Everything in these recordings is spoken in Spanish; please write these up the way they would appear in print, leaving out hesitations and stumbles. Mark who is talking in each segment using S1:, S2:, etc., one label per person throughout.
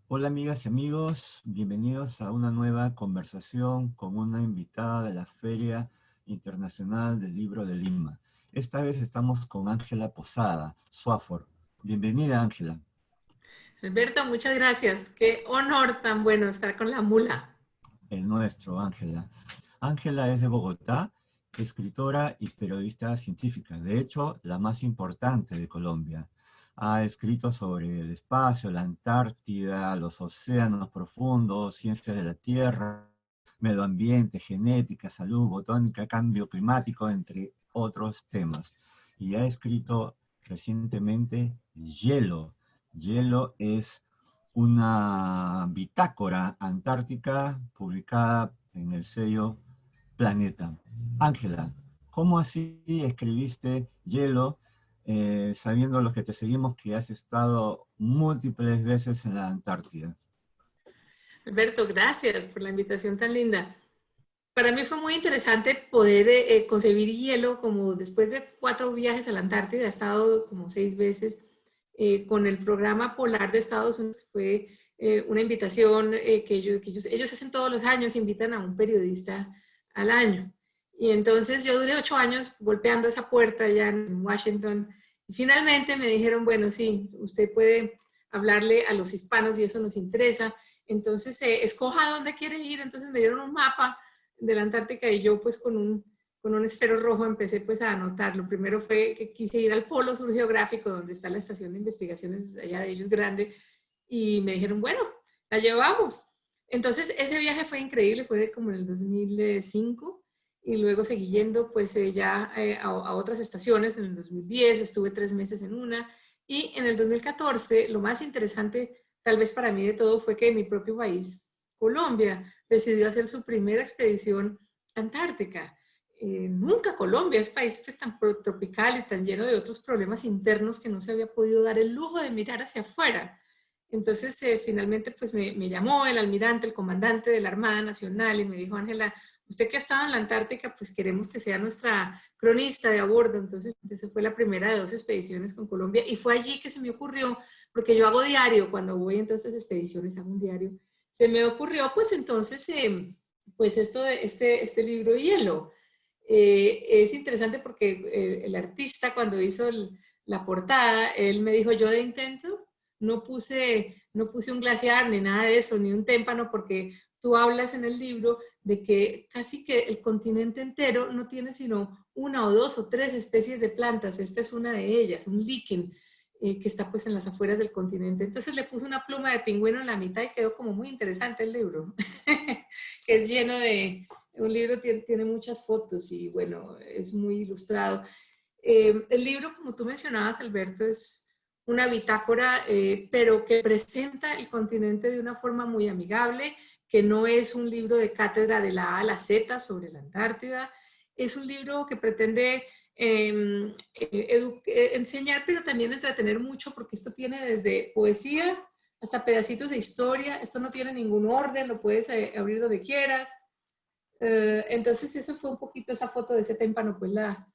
S1: Hola amigas y amigos, bienvenidos a una nueva conversación con una invitada de la Feria Internacional del Libro de Lima. Esta vez estamos con Ángela Posada, Swafford. Bienvenida Ángela,
S2: Alberto, muchas gracias. Qué honor tan bueno estar con la mula.
S1: el nuestro Ángela. Ángela es de Bogotá, escritora y periodista científica, de hecho la más importante de Colombia. Ha escrito sobre el espacio, la Antártida, los océanos profundos, ciencias de la Tierra, medio ambiente, genética, salud, botánica, cambio climático, entre otros temas. Y ha escrito recientemente Hielo. Hielo es una bitácora antártica publicada en el sello Planeta. Ángela, ¿cómo así escribiste Hielo, sabiendo los que te seguimos que has estado múltiples veces en la Antártida?
S2: Alberto, gracias por la invitación tan linda. Para mí fue muy interesante poder concebir hielo como después de 4 viajes a la Antártida, he estado como 6 veces con el programa polar de Estados Unidos. Fue una invitación ellos hacen todos los años, invitan a un periodista al año. Y entonces yo duré 8 años golpeando esa puerta allá en Washington. Y finalmente me dijeron, bueno, sí, usted puede hablarle a los hispanos y eso nos interesa. Entonces, escoja dónde quiere ir. Entonces me dieron un mapa de la Antártica y yo pues con un esfero rojo empecé pues a anotar. Lo primero fue que quise ir al Polo Sur Geográfico, donde está la estación de investigaciones allá de ellos grande, y me dijeron, bueno, la llevamos. Entonces ese viaje fue increíble, fue como en el 2005, y luego seguí yendo pues ya a otras estaciones. En el 2010 estuve 3 meses en una, y en el 2014 lo más interesante tal vez para mí de todo fue que mi propio país, Colombia, decidió hacer su primera expedición antártica. Nunca Colombia es país pues, tan tropical y tan lleno de otros problemas internos que no se había podido dar el lujo de mirar hacia afuera. Entonces, finalmente, pues me llamó el almirante, el comandante de la Armada Nacional, y me dijo, Ángela, usted que ha estado en la Antártica, pues queremos que sea nuestra cronista de a bordo. Entonces, esa fue la primera de 2 expediciones con Colombia, y fue allí que se me ocurrió, porque yo hago diario, cuando voy en todas estas expediciones hago un diario, se me ocurrió pues entonces, pues esto de este libro Hielo. Es interesante porque el artista cuando hizo la portada, él me dijo, yo de intento no puse un glaciar ni nada de eso, ni un témpano, porque tú hablas en el libro de que casi que el continente entero no tiene sino 1 o 2 o 3 especies de plantas. Esta es una de ellas, un líquen, que está pues en las afueras del continente. Entonces le puse una pluma de pingüino en la mitad y quedó como muy interesante el libro, que es lleno de, un libro tiene muchas fotos y bueno, es muy ilustrado. El libro, como tú mencionabas, Alberto, es una bitácora, pero que presenta el continente de una forma muy amigable, que no es un libro de cátedra de la A a la Z sobre la Antártida. Es un libro que pretende enseñar, pero también entretener mucho, porque esto tiene desde poesía hasta pedacitos de historia. Esto no tiene ningún orden, lo puedes abrir donde quieras. Entonces eso fue un poquito esa foto de ese témpano, pues la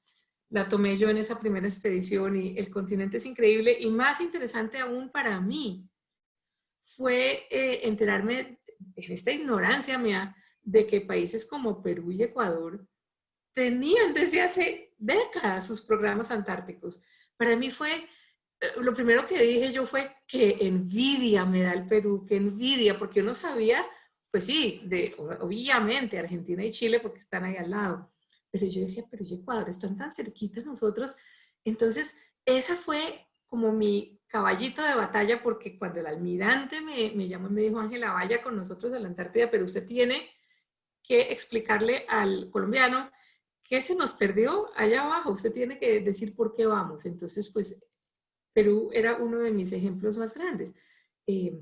S2: tomé yo en esa primera expedición, y el continente es increíble. Y más interesante aún para mí fue enterarme en esta ignorancia mía de que países como Perú y Ecuador tenían desde hace décadas sus programas antárticos. Para mí fue, lo primero que dije yo fue que envidia me da el Perú, que envidia, porque uno sabía, pues sí, obviamente Argentina y Chile porque están ahí al lado, pero yo decía, Perú y Ecuador están tan cerquitas nosotros. Entonces, esa fue como mi caballito de batalla, porque cuando el almirante me llamó y me dijo, Ángela, vaya con nosotros a la Antártida, pero usted tiene que explicarle al colombiano qué se nos perdió allá abajo, usted tiene que decir por qué vamos. Entonces, pues Perú era uno de mis ejemplos más grandes. Eh,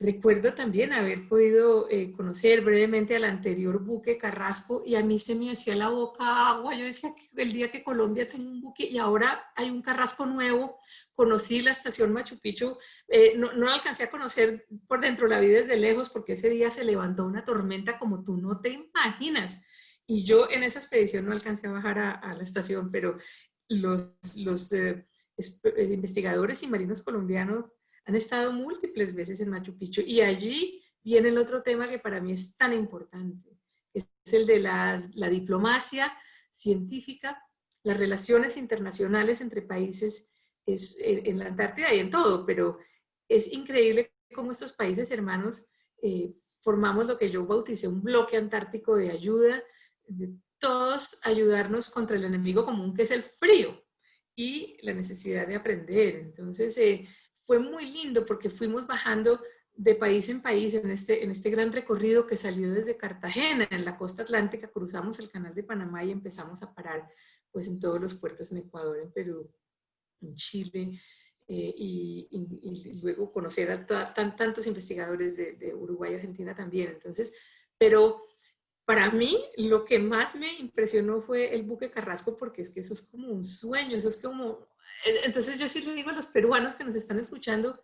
S2: Recuerdo también haber podido conocer brevemente al anterior buque Carrasco, y a mí se me hacía la boca agua. Yo decía que el día que Colombia tenga un buque y ahora hay un Carrasco nuevo. Conocí la estación Machu Picchu, no la alcancé a conocer por dentro, la vi desde lejos, porque ese día se levantó una tormenta como tú no te imaginas. Y yo en esa expedición no alcancé a bajar a la estación, pero los investigadores y marinos colombianos han estado múltiples veces en Machu Picchu y allí viene el otro tema que para mí es tan importante, es el de la diplomacia científica, las relaciones internacionales entre países en la Antártida y en todo, pero es increíble cómo estos países hermanos formamos lo que yo bauticé un bloque antártico de ayuda, de todos ayudarnos contra el enemigo común que es el frío y la necesidad de aprender. Entonces fue muy lindo porque fuimos bajando de país en país en este gran recorrido que salió desde Cartagena, en la costa atlántica, cruzamos el canal de Panamá y empezamos a parar pues en todos los puertos en Ecuador, en Perú, en Chile, y luego conocer a tantos investigadores de Uruguay y Argentina también. Entonces, pero para mí lo que más me impresionó fue el buque Carrasco, porque es que eso es como un sueño, eso es como... Entonces yo sí le digo a los peruanos que nos están escuchando,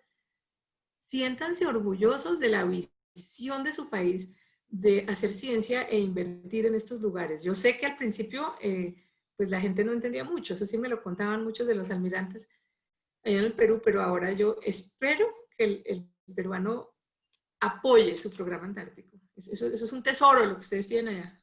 S2: siéntanse orgullosos de la visión de su país de hacer ciencia e invertir en estos lugares. Yo sé que al principio pues la gente no entendía mucho, eso sí me lo contaban muchos de los almirantes allá en el Perú, pero ahora yo espero que el peruano apoye su programa antártico. Eso es un tesoro lo que ustedes tienen allá.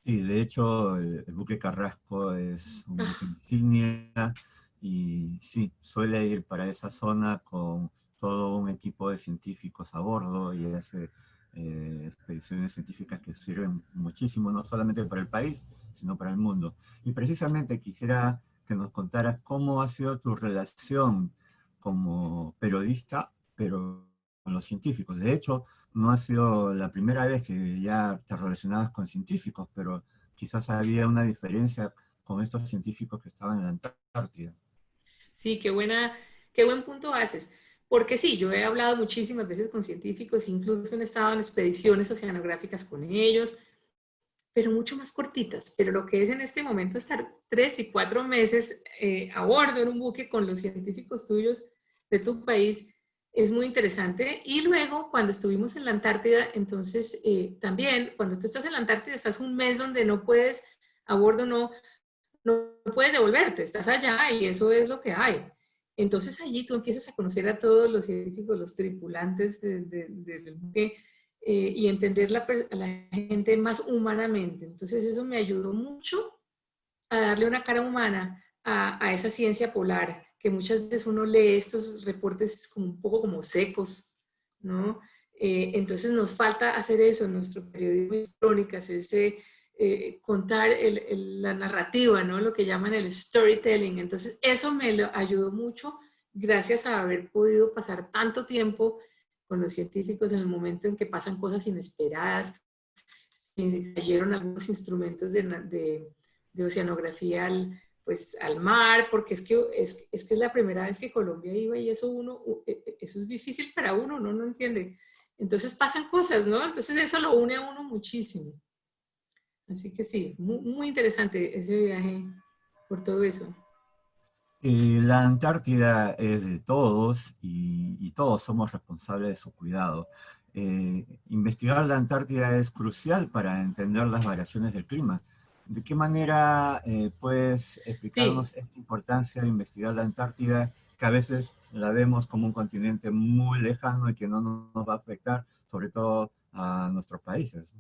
S1: Sí, de hecho, el buque Carrasco es un buque insignia y sí, suele ir para esa zona con todo un equipo de científicos a bordo y hace expediciones científicas que sirven muchísimo, no solamente para el país, sino para el mundo. Y precisamente quisiera que nos contaras cómo ha sido tu relación como periodista, pero con los científicos. De hecho, no ha sido la primera vez que ya te relacionabas con científicos, pero quizás había una diferencia con estos científicos que estaban en la Antártida.
S2: Sí, qué buen punto haces. Porque sí, yo he hablado muchísimas veces con científicos, incluso he estado en expediciones oceanográficas con ellos, pero mucho más cortitas. Pero lo que es en este momento estar 3 y 4 meses a bordo en un buque con los científicos tuyos de tu país es muy interesante. Y luego, cuando estuvimos en la Antártida, entonces también, cuando tú estás en la Antártida, estás un mes donde no puedes, a bordo no puedes devolverte, estás allá y eso es lo que hay. Entonces allí tú empiezas a conocer a todos los científicos, los tripulantes del buque y entender a la gente más humanamente. Entonces eso me ayudó mucho a darle una cara humana a esa ciencia polar, que muchas veces uno lee estos reportes como un poco como secos, ¿no? Entonces nos falta hacer eso en nuestro periodismo de crónicas, ese contar la narrativa, ¿no? Lo que llaman el storytelling. Entonces, eso me lo ayudó mucho gracias a haber podido pasar tanto tiempo con los científicos en el momento en que pasan cosas inesperadas, si cayeron algunos instrumentos de oceanografía pues, al mar, porque es que es la primera vez que Colombia iba y eso es difícil para uno, ¿no? No entiende. Entonces pasan cosas, ¿no? Entonces eso lo une a uno muchísimo. Así que sí, muy interesante ese viaje por todo eso.
S1: La Antártida es de todos y todos somos responsables de su cuidado. Investigar la Antártida es crucial para entender las variaciones del clima. ¿De qué manera puedes
S2: Sí,
S1: explicarnos esta importancia de investigar la Antártida, que a veces la vemos como un continente muy lejano y que no nos va a afectar, sobre todo a nuestros países?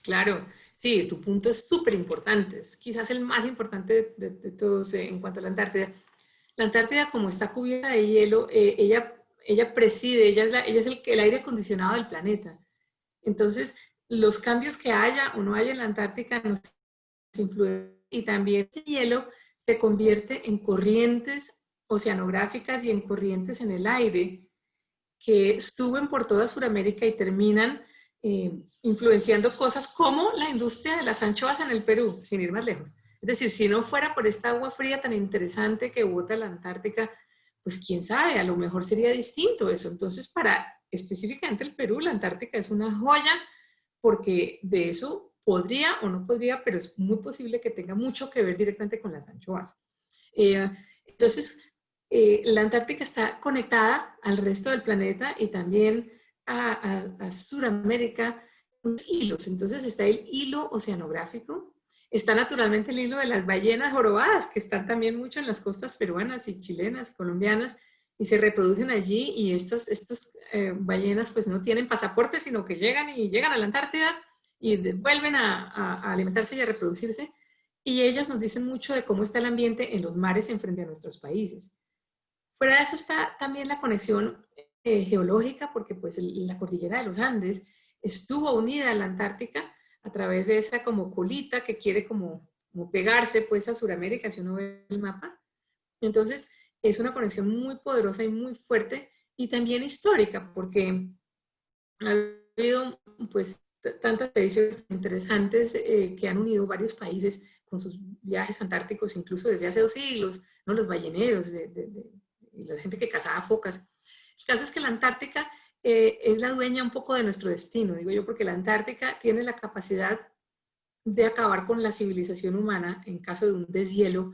S2: claro, sí, tu punto es súper importante, es quizás el más importante de todos en cuanto a la Antártida. La Antártida, como está cubierta de hielo, ella preside, ella es el aire acondicionado del planeta. Entonces, los cambios que haya o no haya en la Antártica nos influyen y también el hielo se convierte en corrientes oceanográficas y en corrientes en el aire que suben por toda Sudamérica y terminan influenciando cosas como la industria de las anchoas en el Perú, sin ir más lejos. Es decir, si no fuera por esta agua fría tan interesante que bota la Antártica, pues quién sabe, a lo mejor sería distinto eso. Entonces, para específicamente el Perú, la Antártica es una joya porque de eso podría o no podría, pero es muy posible que tenga mucho que ver directamente con las anchoas. Entonces, la Antártica está conectada al resto del planeta y también a Sudamérica, unos hilos. Entonces está el hilo oceanográfico, Está naturalmente el hilo de las ballenas jorobadas, que están también mucho en las costas peruanas y chilenas y colombianas, y se reproducen allí, y estas ballenas pues no tienen pasaporte, sino que llegan a la Antártida y vuelven a alimentarse y a reproducirse, y ellas nos dicen mucho de cómo está el ambiente en los mares en frente a nuestros países. Fuera de eso está también la conexión geológica, porque pues la cordillera de los Andes estuvo unida a la Antártica a través de esa como colita que quiere como pegarse pues a Sudamérica, si uno ve el mapa. Entonces es una conexión muy poderosa y muy fuerte, y también histórica, porque ha habido pues tantas expediciones interesantes que han unido varios países con sus viajes antárticos, incluso desde hace 2 siglos, ¿no? Los balleneros y la gente que cazaba focas. El caso es que la Antártica es la dueña un poco de nuestro destino, digo yo, porque la Antártica tiene la capacidad de acabar con la civilización humana en caso de un deshielo,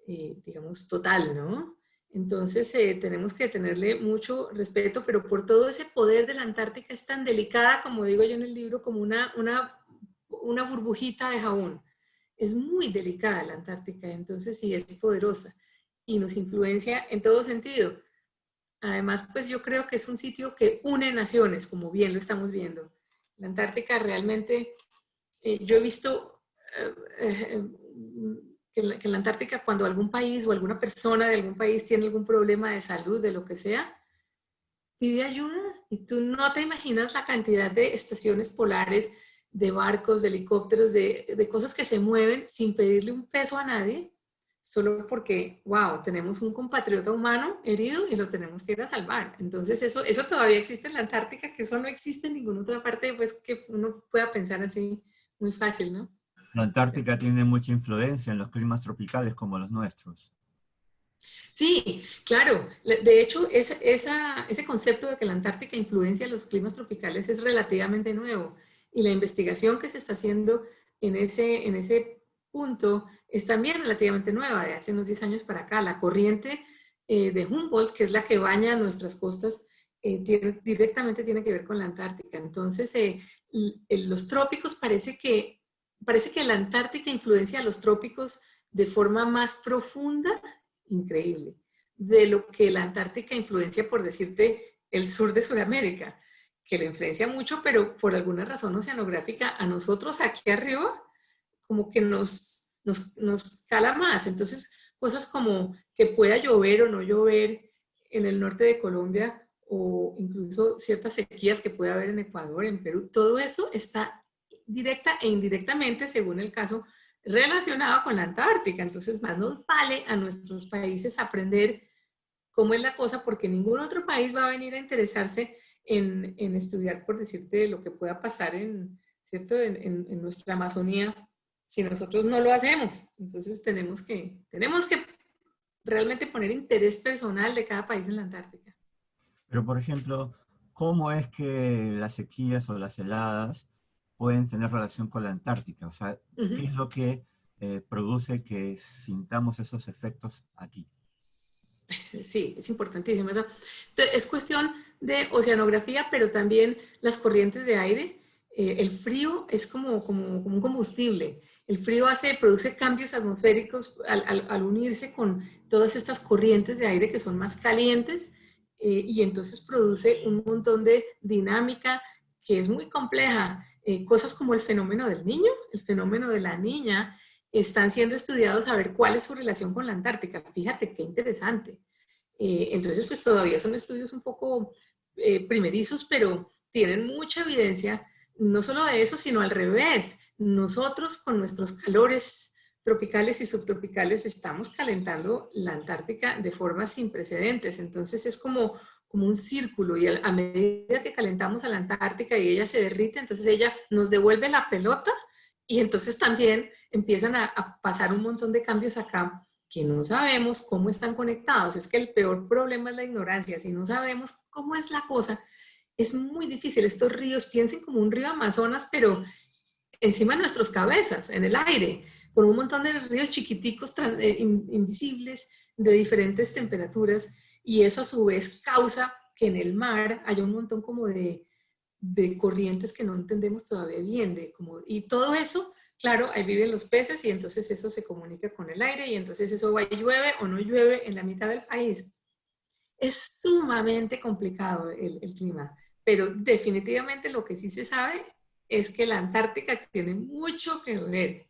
S2: digamos, total, ¿no? Entonces tenemos que tenerle mucho respeto, pero por todo ese poder de la Antártica es tan delicada, como digo yo en el libro, como una burbujita de jabón. Es muy delicada la Antártica, entonces sí es poderosa y nos influencia en todo sentido. Además, pues yo creo que es un sitio que une naciones, como bien lo estamos viendo. La Antártica realmente, yo he visto que en la Antártica, cuando algún país o alguna persona de algún país tiene algún problema de salud, de lo que sea, pide ayuda, y tú no te imaginas la cantidad de estaciones polares, de barcos, de helicópteros, de cosas que se mueven sin pedirle un peso a nadie, solo porque, wow, tenemos un compatriota humano herido y lo tenemos que ir a salvar. Entonces eso todavía existe en la Antártica, que eso no existe en ninguna otra parte, pues que uno pueda pensar así muy fácil, ¿no?
S1: La Antártica tiene mucha influencia en los climas tropicales como los nuestros.
S2: Sí, claro. De hecho, ese concepto de que la Antártica influencia los climas tropicales es relativamente nuevo, y la investigación que se está haciendo en ese punto es también relativamente nueva, de hace unos 10 años para acá. La corriente de Humboldt, que es la que baña nuestras costas, directamente tiene que ver con la Antártica. Entonces, los trópicos parece que la Antártica influencia a los trópicos de forma más profunda, increíble, de lo que la Antártica influencia, por decirte, el sur de Sudamérica, que lo influencia mucho, pero por alguna razón oceanográfica a nosotros aquí arriba como que nos cala más. Entonces, cosas como que pueda llover o no llover en el norte de Colombia, o incluso ciertas sequías que puede haber en Ecuador, en Perú, todo eso está directa e indirectamente, según el caso, relacionado con la Antártica. Entonces, más nos vale a nuestros países aprender cómo es la cosa, porque ningún otro país va a venir a interesarse en estudiar, por decirte, lo que pueda pasar ¿cierto? En nuestra Amazonía, si nosotros no lo hacemos. Entonces, tenemos que realmente poner interés personal de cada país en la Antártica.
S1: Pero, por ejemplo, ¿cómo es que las sequías o las heladas pueden tener relación con la Antártica? O sea,
S2: Uh
S1: ¿qué
S2: -huh.
S1: es lo que produce que sintamos esos efectos aquí?
S2: Sí, es importantísimo eso. Entonces, es cuestión de oceanografía, pero también las corrientes de aire. El frío es como un combustible. El frío produce cambios atmosféricos al unirse con todas estas corrientes de aire que son más calientes, y entonces produce un montón de dinámica que es muy compleja. Cosas como el fenómeno del niño, el fenómeno de la niña, están siendo estudiados a ver cuál es su relación con la Antártica. Fíjate qué interesante. Entonces, pues todavía son estudios un poco primerizos, pero tienen mucha evidencia, no solo de eso, sino al revés. Nosotros con nuestros calores tropicales y subtropicales estamos calentando la Antártica de formas sin precedentes. Entonces es como un círculo, y a medida que calentamos a la Antártica y ella se derrite, entonces ella nos devuelve la pelota, y entonces también empiezan a pasar un montón de cambios acá que no sabemos cómo están conectados. Es que el peor problema es la ignorancia. Si no sabemos cómo es la cosa, es muy difícil. Estos ríos, piensen como un río Amazonas, pero encima de nuestras cabezas, en el aire, con un montón de ríos chiquiticos, invisibles, de diferentes temperaturas, y eso a su vez causa que en el mar haya un montón como de corrientes que no entendemos todavía bien, y todo eso claro, ahí viven los peces y entonces eso se comunica con el aire y entonces eso va y llueve o no llueve en la mitad del país. Es sumamente complicado el clima, pero definitivamente lo que sí se sabe es que la Antártica tiene mucho que ver.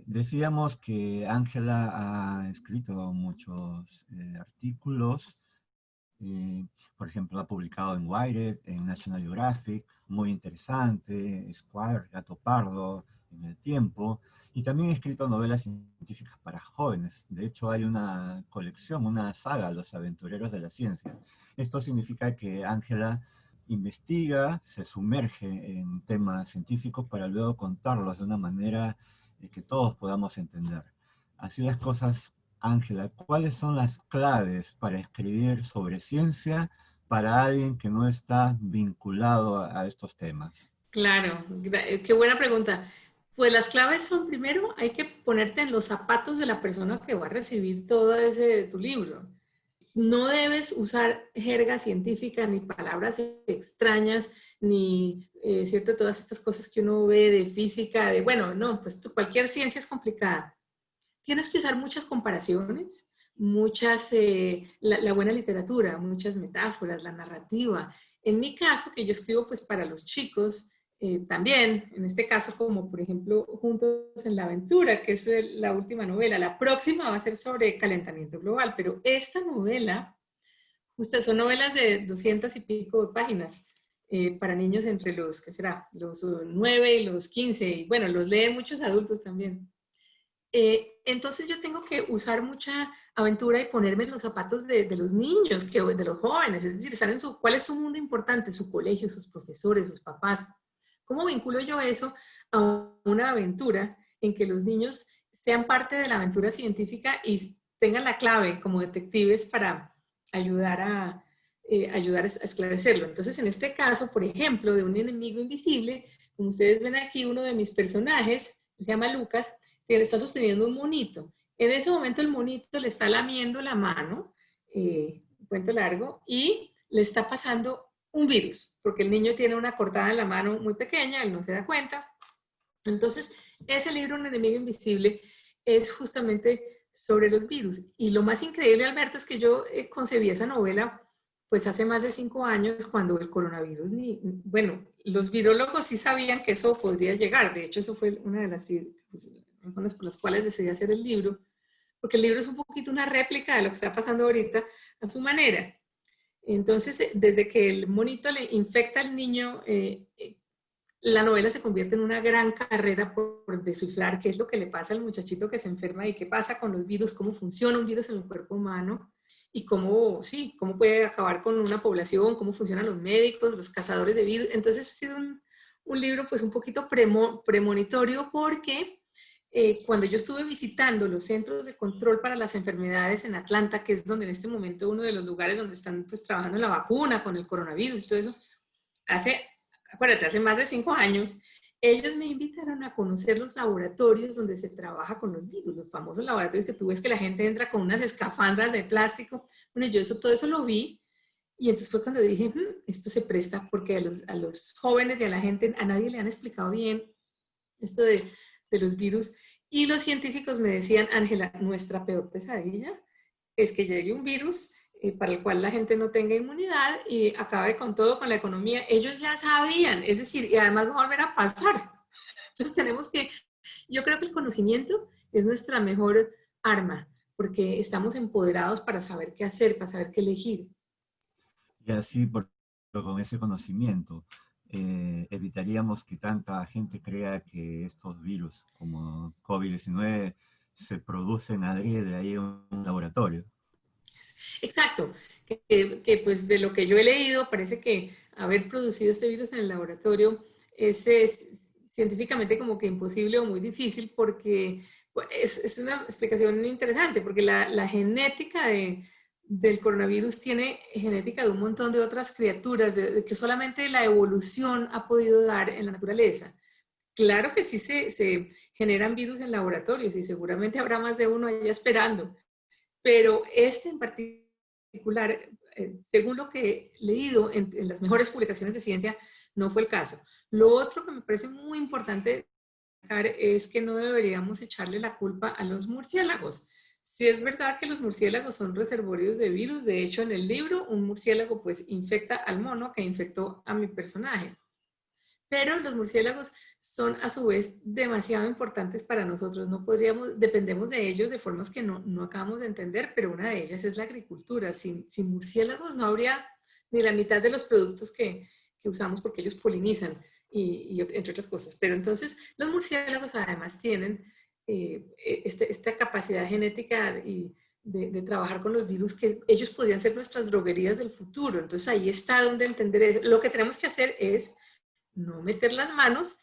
S1: Decíamos que Ángela ha escrito muchos artículos, eh, por ejemplo, ha publicado en Wired, en National Geographic, muy interesante, Esquire, Gato Pardo, en El Tiempo, y también ha escrito novelas científicas para jóvenes. De hecho, hay una colección, una saga, Los Aventureros de la Ciencia. Esto significa que Ángela investiga, se sumerge en temas científicos para luego contarlos de una manera que todos podamos entender. Así las cosas, Ángela, ¿cuáles son las claves para escribir sobre ciencia para alguien que no está vinculado a estos temas?
S2: Claro, qué buena pregunta. Pues las claves son, primero, hay que ponerte en los zapatos de la persona que va a recibir todo ese de tu libro. No debes usar jerga científica ni palabras extrañas, ni, ¿cierto? Todas estas cosas que uno ve de física, de, bueno, no, pues cualquier ciencia es complicada. Tienes que usar muchas comparaciones, muchas, la buena literatura, muchas metáforas, la narrativa. En mi caso, que yo escribo pues para los chicos, también, en este caso, como por ejemplo, Juntos en la Aventura, que es la última novela. La próxima va a ser sobre calentamiento global, pero esta novela, ustedes son novelas de 200 y pico de páginas para niños entre los, ¿qué será? Los 9 y los 15, y bueno, los leen muchos adultos también. Entonces yo tengo que usar mucha aventura y ponerme en los zapatos de los niños, de los jóvenes, es decir, estar en cuál es su mundo importante, su colegio, sus profesores, sus papás. ¿Cómo vinculo yo eso a una aventura en que los niños sean parte de la aventura científica y tengan la clave como detectives para ayudar ayudar a esclarecerlo? Entonces, en este caso, por ejemplo, de un enemigo invisible, como ustedes ven aquí, uno de mis personajes, se llama Lucas, que le está sosteniendo un monito. En ese momento el monito le está lamiendo la mano, cuento largo, y le está pasando un virus, porque el niño tiene una cortada en la mano muy pequeña, él no se da cuenta. Entonces, ese libro, Un enemigo invisible, es justamente sobre los virus. Y lo más increíble, Alberto, es que yo concebí esa novela pues hace más de 5 años, cuando el coronavirus, bueno, los virólogos sí sabían que eso podría llegar. De hecho, eso fue una de las pues, razones por las cuales decidí hacer el libro, porque el libro es un poquito una réplica de lo que está pasando ahorita a su manera. Entonces, desde que el monito le infecta al niño, la novela se convierte en una gran carrera por descifrar qué es lo que le pasa al muchachito que se enferma y qué pasa con los virus, cómo funciona un virus en el cuerpo humano y cómo, sí, cómo puede acabar con una población, cómo funcionan los médicos, los cazadores de virus. Entonces ha sido un libro pues un poquito premonitorio, porque cuando yo estuve visitando los centros de control para las enfermedades en Atlanta, que es donde en este momento uno de los lugares donde están pues trabajando en la vacuna con el coronavirus y todo eso, acuérdate, hace más de 5 años, ellos me invitaron a conocer los laboratorios donde se trabaja con los virus, los famosos laboratorios que tú ves que la gente entra con unas escafandras de plástico. Bueno, yo todo eso lo vi, y entonces fue cuando dije, esto se presta, porque a los jóvenes y a la gente, a nadie le han explicado bien esto de los virus. Y los científicos me decían, Ángela, nuestra peor pesadilla es que llegue un virus para el cual la gente no tenga inmunidad y acabe con todo, con la economía. Ellos ya sabían, es decir, y además va a volver a pasar. Entonces tenemos que, yo creo que el conocimiento es nuestra mejor arma, porque estamos empoderados para saber qué hacer, para saber qué elegir.
S1: Y así, con ese conocimiento, evitaríamos que tanta gente crea que estos virus como COVID-19 se producen adrede ahí en un laboratorio.
S2: Exacto, pues de lo que yo he leído, parece que haber producido este virus en el laboratorio es científicamente como que imposible o muy difícil, porque pues, es una explicación interesante, porque la genética del coronavirus tiene genética de un montón de otras criaturas, de que solamente la evolución ha podido dar en la naturaleza. Claro que sí se generan virus en laboratorios y seguramente habrá más de uno allá esperando, pero este en particular, según lo que he leído en las mejores publicaciones de ciencia, no fue el caso. Lo otro que me parece muy importante es que no deberíamos echarle la culpa a los murciélagos. Si es verdad que los murciélagos son reservorios de virus, de hecho en el libro un murciélago pues infecta al mono que infectó a mi personaje. Pero los murciélagos son a su vez demasiado importantes para nosotros. No podríamos, dependemos de ellos de formas que no acabamos de entender, pero una de ellas es la agricultura. Sin murciélagos no habría ni la mitad de los productos que usamos porque ellos polinizan y entre otras cosas. Pero entonces los murciélagos además tienen esta capacidad genética y de trabajar con los virus que ellos podrían ser nuestras droguerías del futuro. Entonces ahí está donde entender eso. Lo que tenemos que hacer es no meter las manos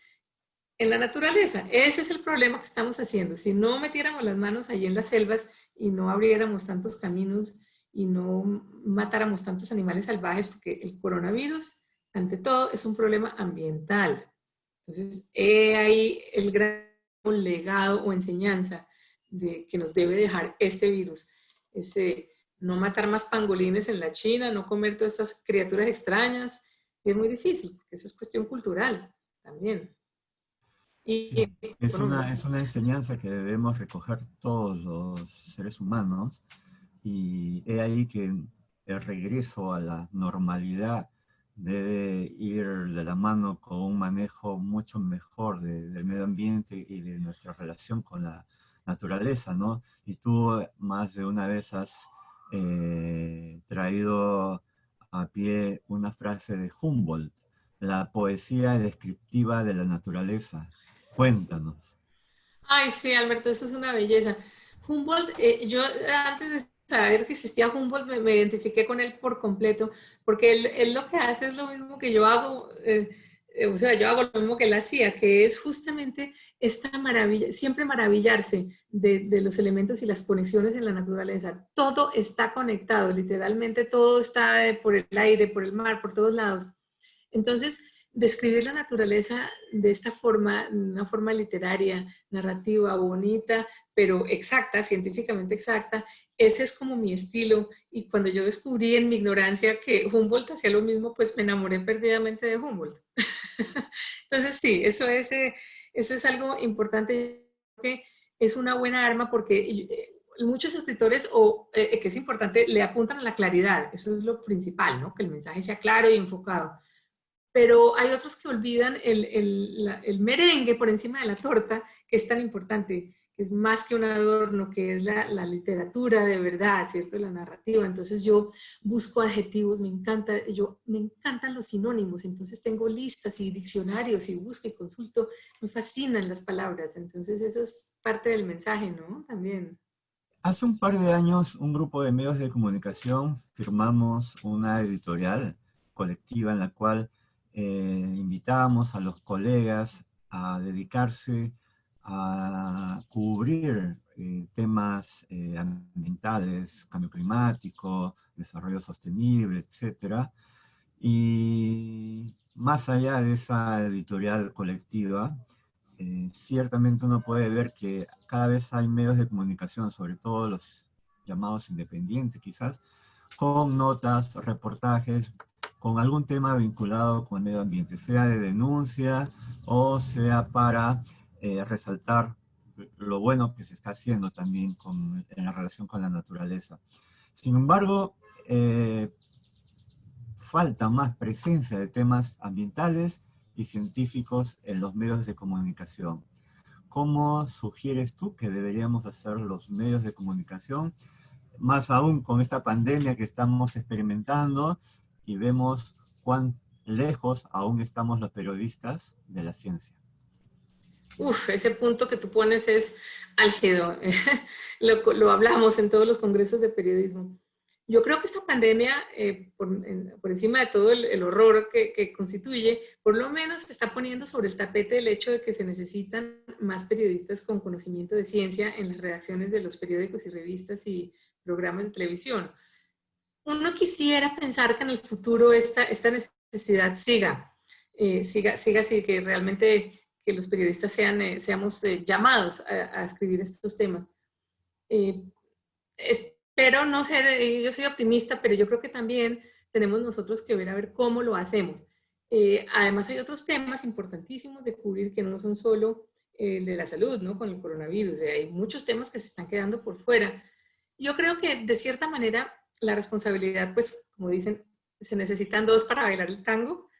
S2: en la naturaleza. Ese es el problema que estamos haciendo. Si no metiéramos las manos ahí en las selvas y no abriéramos tantos caminos y no matáramos tantos animales salvajes, porque el coronavirus, ante todo, es un problema ambiental. Entonces, ahí el gran legado o enseñanza que nos debe dejar este virus. Ese no matar más pangolines en la China, no comer todas estas criaturas extrañas. Y es muy difícil, porque eso es cuestión cultural también.
S1: Sí,
S2: Y
S1: es una enseñanza que debemos recoger todos los seres humanos y he ahí que el regreso a la normalidad debe ir de la mano con un manejo mucho mejor del medio ambiente y de nuestra relación con la naturaleza, ¿no? Y tú más de una vez has traído a pie una frase de Humboldt, la poesía descriptiva de la naturaleza. Cuéntanos.
S2: ay, sí, Alberto, eso es una belleza. Humboldt, yo antes de saber que existía Humboldt, me identifiqué con él por completo, porque él lo que hace es lo mismo que yo hago, o sea, yo hago lo mismo que él hacía, que es justamente esta maravilla, siempre maravillarse de los elementos y las conexiones en la naturaleza. Todo está conectado, literalmente todo está por el aire, por el mar, por todos lados. Entonces, describir la naturaleza de esta forma, una forma literaria, narrativa, bonita, pero exacta, científicamente exacta, ese es como mi estilo. Y cuando yo descubrí en mi ignorancia que Humboldt hacía lo mismo, pues me enamoré perdidamente de Humboldt. Entonces, sí, eso es algo importante, que es una buena arma porque muchos escritores, que es importante, le apuntan a la claridad. Eso es lo principal, ¿no? Que el mensaje sea claro y enfocado, pero hay otros que olvidan el merengue por encima de la torta, que es tan importante, que es más que un adorno, que es la literatura de verdad, ¿cierto? La narrativa. Entonces yo busco adjetivos, me encantan los sinónimos, entonces tengo listas y diccionarios y busco y consulto, me fascinan las palabras, entonces eso es parte del mensaje, ¿no? También.
S1: Hace un par de años, un grupo de medios de comunicación firmamos una editorial colectiva en la cual invitábamos a los colegas a dedicarse a cubrir temas ambientales, cambio climático, desarrollo sostenible, etcétera. Y más allá de esa editorial colectiva, ciertamente uno puede ver que cada vez hay medios de comunicación, sobre todo los llamados independientes quizás, con notas, reportajes, con algún tema vinculado con el medio ambiente, sea de denuncia o sea para resaltar lo bueno que se está haciendo también en la relación con la naturaleza. Sin embargo, falta más presencia de temas ambientales y científicos en los medios de comunicación. ¿Cómo sugieres tú que deberíamos hacer los medios de comunicación, más aún con esta pandemia que estamos experimentando y vemos cuán lejos aún estamos los periodistas de la ciencia?
S2: Uf, ese punto que tú pones es álgido. Lo hablamos en todos los congresos de periodismo. Yo creo que esta pandemia, por encima de todo el horror que constituye, por lo menos está poniendo sobre el tapete el hecho de que se necesitan más periodistas con conocimiento de ciencia en las redacciones de los periódicos y revistas y programas de televisión. Uno quisiera pensar que en el futuro esta necesidad siga así, que realmente que los periodistas seamos llamados a escribir estos temas. Espero no ser, yo soy optimista, pero yo creo que también tenemos nosotros que ver a ver cómo lo hacemos. Además hay otros temas importantísimos de cubrir que no son solo el de la salud, ¿no? Con el coronavirus. Hay muchos temas que se están quedando por fuera. Yo creo que de cierta manera la responsabilidad, pues como dicen, se necesitan dos para bailar el tango,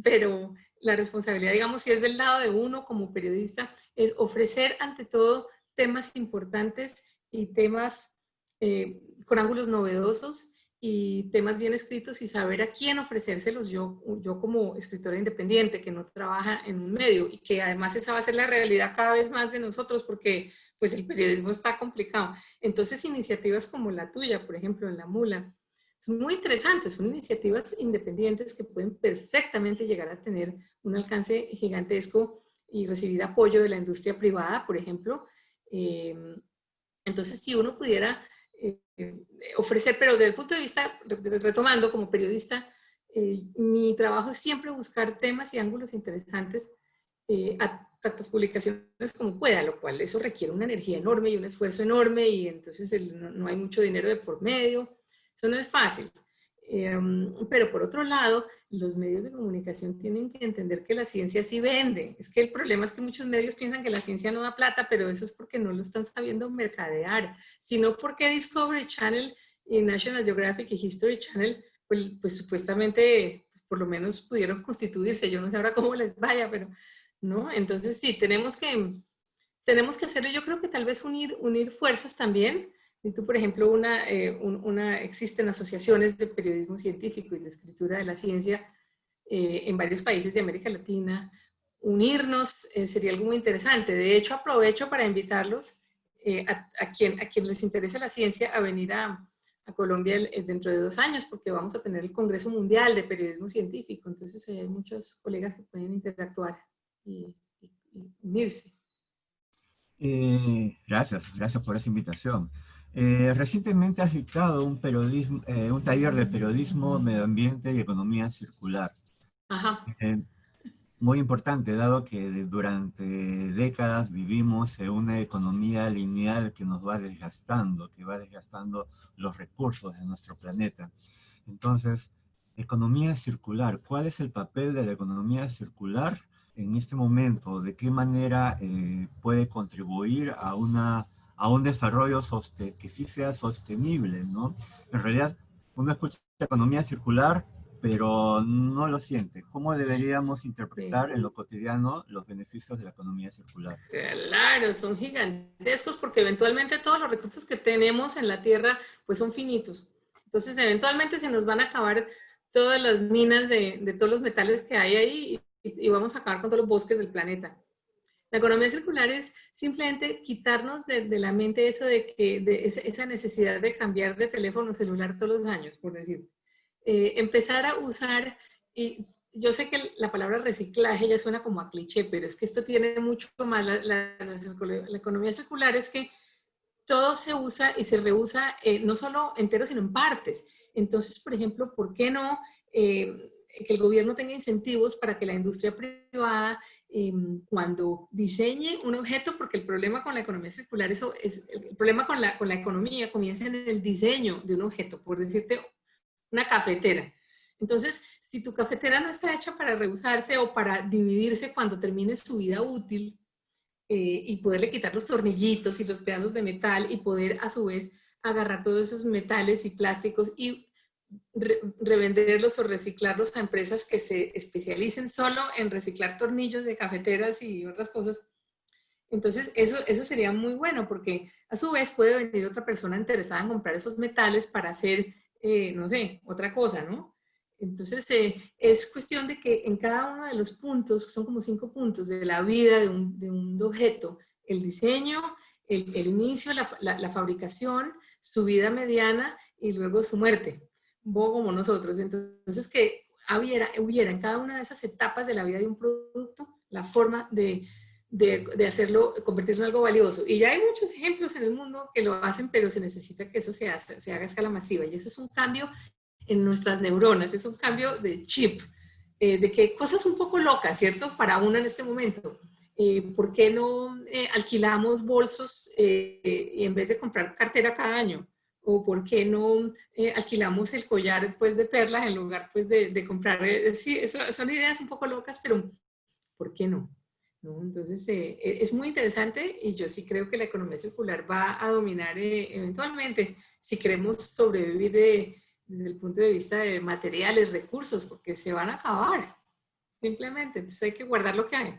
S2: pero la responsabilidad, digamos, si es del lado de uno como periodista, es ofrecer ante todo temas importantes y temas con ángulos novedosos y temas bien escritos y saber a quién ofrecérselos yo como escritora independiente que no trabaja en un medio y que además esa va a ser la realidad cada vez más de nosotros porque pues el periodismo está complicado. Entonces iniciativas como la tuya, por ejemplo, en La Mula, son muy interesantes, son iniciativas independientes que pueden perfectamente llegar a tener un alcance gigantesco y recibir apoyo de la industria privada, por ejemplo. Entonces, si uno pudiera ofrecer, pero desde el punto de vista, retomando como periodista, mi trabajo es siempre buscar temas y ángulos interesantes a tantas publicaciones como pueda, lo cual eso requiere una energía enorme y un esfuerzo enorme y entonces no hay mucho dinero de por medio, eso no es fácil. Pero por otro lado, los medios de comunicación tienen que entender que la ciencia sí vende. Es que el problema es que muchos medios piensan que la ciencia no da plata, pero eso es porque no lo están sabiendo mercadear, sino porque Discovery Channel y National Geographic y History Channel, pues supuestamente, pues por lo menos pudieron constituirse. Yo no sé ahora cómo les vaya, pero ¿no? Entonces sí, tenemos que hacerlo. Yo creo que tal vez unir fuerzas también. Y tú, por ejemplo, existen asociaciones de periodismo científico y de escritura de la ciencia en varios países de América Latina. Unirnos sería algo muy interesante. De hecho, aprovecho para invitarlos a quien les interese la ciencia a venir a Colombia dentro de 2 años, porque vamos a tener el Congreso Mundial de Periodismo Científico. Entonces, hay muchos colegas que pueden interactuar y unirse.
S1: Gracias por esa invitación. Recientemente has dictado un taller de periodismo, medio ambiente y economía circular.
S2: Ajá.
S1: Muy importante, dado que durante décadas vivimos en una economía lineal que nos va desgastando, que va desgastando los recursos de nuestro planeta. Entonces, economía circular, ¿cuál es el papel de la economía circular en este momento? ¿De qué manera puede contribuir a un desarrollo que sí sea sostenible, ¿no? En realidad, uno escucha economía circular, pero no lo siente. ¿Cómo deberíamos interpretar
S2: Sí.
S1: en lo cotidiano los beneficios de la economía circular?
S2: Claro, son gigantescos porque eventualmente todos los recursos que tenemos en la Tierra pues son finitos. Entonces eventualmente se nos van a acabar todas las minas de todos los metales que hay ahí y vamos a acabar con todos los bosques del planeta. La economía circular es simplemente quitarnos de la mente eso de esa necesidad de cambiar de teléfono celular todos los años, por decir. Empezar a usar, y yo sé que la palabra reciclaje ya suena como a cliché, pero es que esto tiene mucho más. La economía circular es que todo se usa y se reusa no solo entero, sino en partes. Entonces, por ejemplo, ¿por qué no que el gobierno tenga incentivos para que la industria privada, cuando diseñe un objeto, porque el problema con la economía circular, el problema con la economía comienza en el diseño de un objeto, por decirte, una cafetera. Entonces, si tu cafetera no está hecha para reusarse o para dividirse cuando termine su vida útil, y poderle quitar los tornillitos y los pedazos de metal y poder a su vez agarrar todos esos metales y plásticos y revenderlos o reciclarlos a empresas que se especialicen solo en reciclar tornillos de cafeteras y otras cosas. Entonces, eso sería muy bueno porque a su vez puede venir otra persona interesada en comprar esos metales para hacer, no sé, otra cosa, ¿no? Entonces, es cuestión de que en cada uno de los puntos, son como 5 puntos de la vida de un objeto, el diseño, el inicio, la fabricación, su vida mediana y luego su muerte, un poco como nosotros. Entonces, que hubiera en cada una de esas etapas de la vida de un producto la forma de hacerlo, convertirlo en algo valioso. Y ya hay muchos ejemplos en el mundo que lo hacen, pero se necesita que eso se haga a escala masiva. Y eso es un cambio en nuestras neuronas, es un cambio de chip, de que cosas un poco locas, ¿cierto? Para uno en este momento. ¿Por qué no alquilamos bolsos y en vez de comprar cartera cada año? o por qué no alquilamos el collar pues, de perlas en lugar pues, de comprar. Sí, son ideas un poco locas, pero ¿por qué no? ¿No? Entonces, es muy interesante y yo sí creo que la economía circular va a dominar eventualmente si queremos sobrevivir desde el punto de vista de materiales, recursos, porque se van a acabar, simplemente. Entonces hay que guardar lo que hay.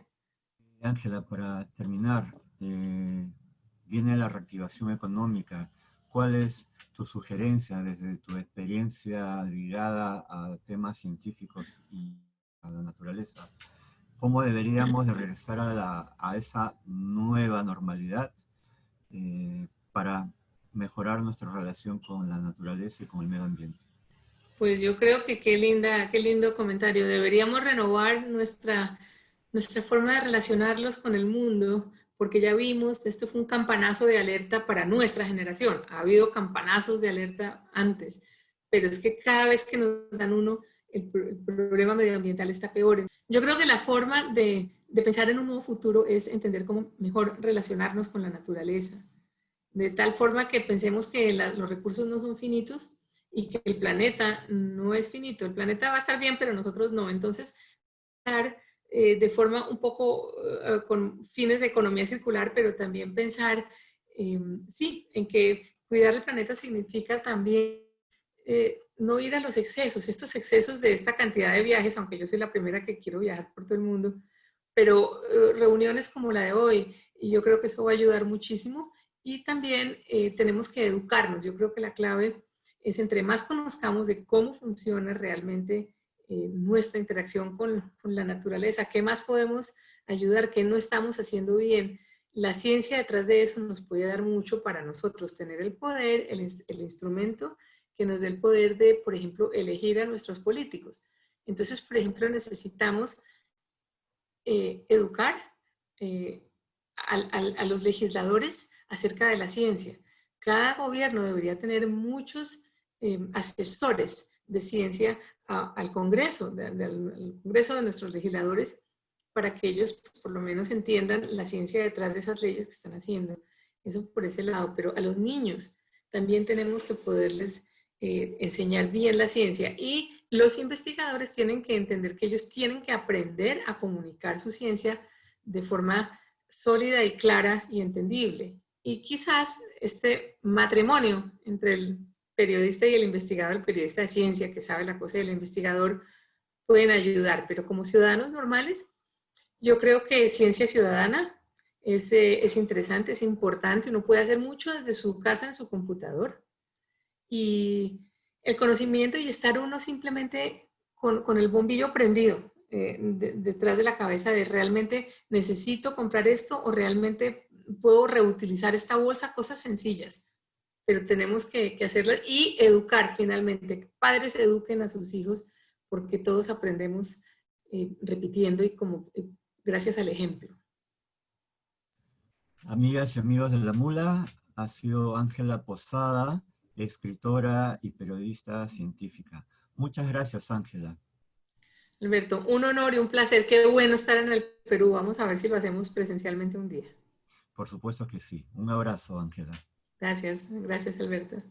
S1: Ángela, para terminar, viene la reactivación económica. ¿Cuál es tu sugerencia desde tu experiencia ligada a temas científicos y a la naturaleza? ¿Cómo deberíamos de regresar a esa nueva normalidad para mejorar nuestra relación con la naturaleza y con el medio ambiente?
S2: Pues yo creo que qué lindo comentario. Deberíamos renovar nuestra forma de relacionarlos con el mundo, porque ya vimos, esto fue un campanazo de alerta para nuestra generación. Ha habido campanazos de alerta antes, pero es que cada vez que nos dan uno, el problema medioambiental está peor. Yo creo que la forma de pensar en un nuevo futuro es entender cómo mejor relacionarnos con la naturaleza, de tal forma que pensemos que los recursos no son finitos y que el planeta no es finito. El planeta va a estar bien, pero nosotros no. Entonces, de forma un poco con fines de economía circular, pero también pensar, sí, en que cuidar el planeta significa también no ir a los excesos, estos excesos de esta cantidad de viajes, aunque yo soy la primera que quiero viajar por todo el mundo, pero reuniones como la de hoy, y yo creo que eso va a ayudar muchísimo. Y también tenemos que educarnos. Yo creo que la clave es entre más conozcamos de cómo funciona realmente nuestra interacción con la naturaleza, qué más podemos ayudar, qué no estamos haciendo bien. La ciencia detrás de eso nos puede dar mucho para nosotros, tener el poder, el instrumento que nos dé el poder de, por ejemplo, elegir a nuestros políticos. Entonces, por ejemplo, necesitamos educar a los legisladores acerca de la ciencia. Cada gobierno debería tener muchos asesores de ciencia al Congreso, al Congreso de nuestros legisladores, para que ellos pues, por lo menos entiendan la ciencia detrás de esas leyes que están haciendo. Eso por ese lado, pero a los niños también tenemos que poderles enseñar bien la ciencia y los investigadores tienen que entender que ellos tienen que aprender a comunicar su ciencia de forma sólida y clara y entendible. Y quizás este matrimonio entre el periodista y el investigador, el periodista de ciencia que sabe la cosa del investigador, pueden ayudar, pero como ciudadanos normales, yo creo que ciencia ciudadana es interesante, es importante, uno puede hacer mucho desde su casa en su computador y el conocimiento y estar uno simplemente con el bombillo prendido detrás de la cabeza de realmente necesito comprar esto o realmente puedo reutilizar esta bolsa, cosas sencillas, pero tenemos que hacerlas y educar finalmente. Padres eduquen a sus hijos porque todos aprendemos repitiendo y como gracias al ejemplo.
S1: Amigas y amigos de La Mula, ha sido Ángela Posada, escritora y periodista científica. Muchas gracias, Ángela.
S2: Alberto, un honor y un placer. Qué bueno estar en el Perú. Vamos a ver si lo hacemos presencialmente un día.
S1: Por supuesto que sí. Un abrazo, Ángela.
S2: Gracias, gracias Alberto.